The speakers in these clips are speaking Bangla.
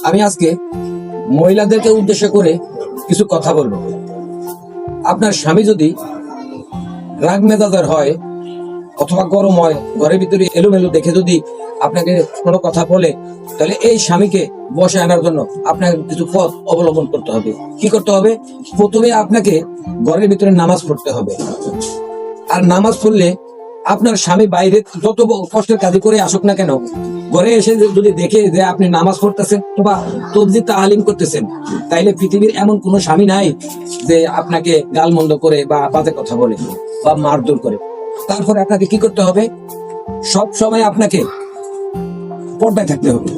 আমি আজকে মহিলাদেরকে উদ্দেশ্য করে কিছু কথা বলবো। আপনার স্বামী যদি রাগ মেজাজের হয় অথবা গরম হয়, ঘরের ভিতরে এলোমেলো দেখে যদি আপনাকে কোনো কথা বলে, তাহলে এই স্বামীকে বসে আনার জন্য আপনাকে কিছু পথ অবলম্বন করতে হবে। কি করতে হবে? প্রথমে আপনাকে ঘরের ভিতরে নামাজ পড়তে হবে। আর নামাজ পড়লে আপনার স্বামী বাইরে যত কষ্টের কাজে করে আসুক না কেন, ঘরে এসে যদি দেখে যে আপনি নামাজ পড়তেছেন বা তবজি তালিম করতেছেন, তাইলে পৃথিবীর এমন কোন স্বামী নাই যে আপনাকে গালমন্দ করে বা বাজে কথা বলে বা মারধর করে। তারপরে আপনাকে কি করতে হবে? সব সময় আপনাকে পর্দায় থাকতে হবে,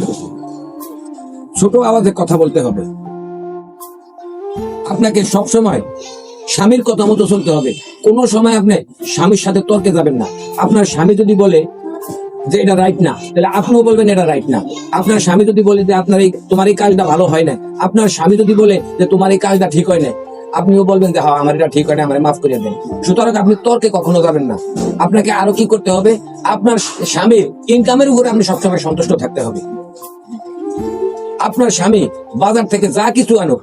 ছোট আওয়াজে কথা বলতে হবে। আপনাকে সব সময় স্বামীর কথা মতো চলতে হবে। কোনো সময় আপনি স্বামীর সাথে তর্কে যাবেন না। আপনার স্বামী যদি বলে যে এটা রাইট না, তাহলে আপনিও বলবেন এটা রাইট না। আপনার স্বামী যদি বলে যে তোমার এই কাজটা ভালো হয় না, আপনার স্বামী যদি বলে যে তোমার এই কাজটা ঠিক হয় না, আপনিও বলবেন যে হ্যাঁ আমার এটা ঠিক হয় না, আমার মাফ করে দেন। সুতরাং আপনি তর্কে কখনো যাবেন না। আপনাকে আরো কি করতে হবে? আপনার স্বামীর ইনকামের উপরে আপনি সবসময় সন্তুষ্ট থাকতে হবে। আপনার স্বামী বাজার থেকে যা কিছু আনুক,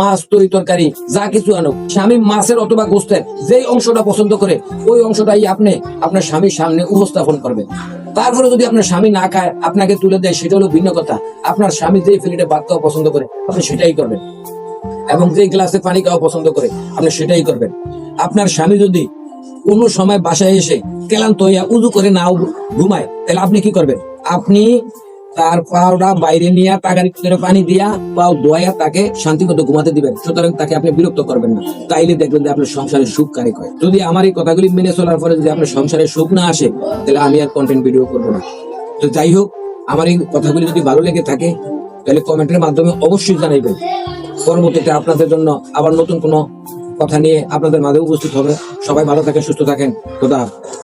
মাছ তরি তরকারি যা কিছু আনুক, স্বামী মাছের অথবা গোস্তের যেই অংশটা পছন্দ করে ওই অংশটাই আপনি আপনার স্বামীর সামনে উপস্থাপন করবেন। তারপরে যদি আপনার স্বামী না খায়, আপনাকে তুলে দেয়, সেটা হলো ভিন্ন কথা। আপনার স্বামী যেই প্লেটে ভাত খাওয়া পছন্দ করে আপনি সেটাই করবেন, এবং যেই গ্লাসে পানি খাওয়া পছন্দ করে আপনি সেটাই করবেন। আপনার স্বামী যদি কোনো সময় বাসায় এসে ক্লান্ত হইয়া উজু করে না ঘুমায়, তাহলে আপনি কি করবেন? আপনি তার পাওটা বাইরে নিয়ে টাকার ভিতরে পানি দিয়া পাও ধোয়া তাকে শান্তি মতো ঘুমাতে দিবেন। সুতরাং তাকে আপনি বিরক্ত করবেন না। তাইলে দেখবেন যে আপনার সংসারে সুখ কারিক হয়। যদি আমার এই কথাগুলি মেনে চলার পরে যদি আপনার সংসারে সুখ না আসে, তাহলে আমি আর কন্টেন্ট ভিডিও করবো না। তো যাই হোক, আমার এই কথাগুলি যদি ভালো লেগে থাকে তাহলে কমেন্টের মাধ্যমে অবশ্যই জানাইবেন। পরবর্তীতে আপনাদের জন্য আবার নতুন কোনো কথা নিয়ে আপনাদের মাঝে উপস্থিত হবে। সবাই ভালো থাকেন, সুস্থ থাকেন। খোদা হাফেজ।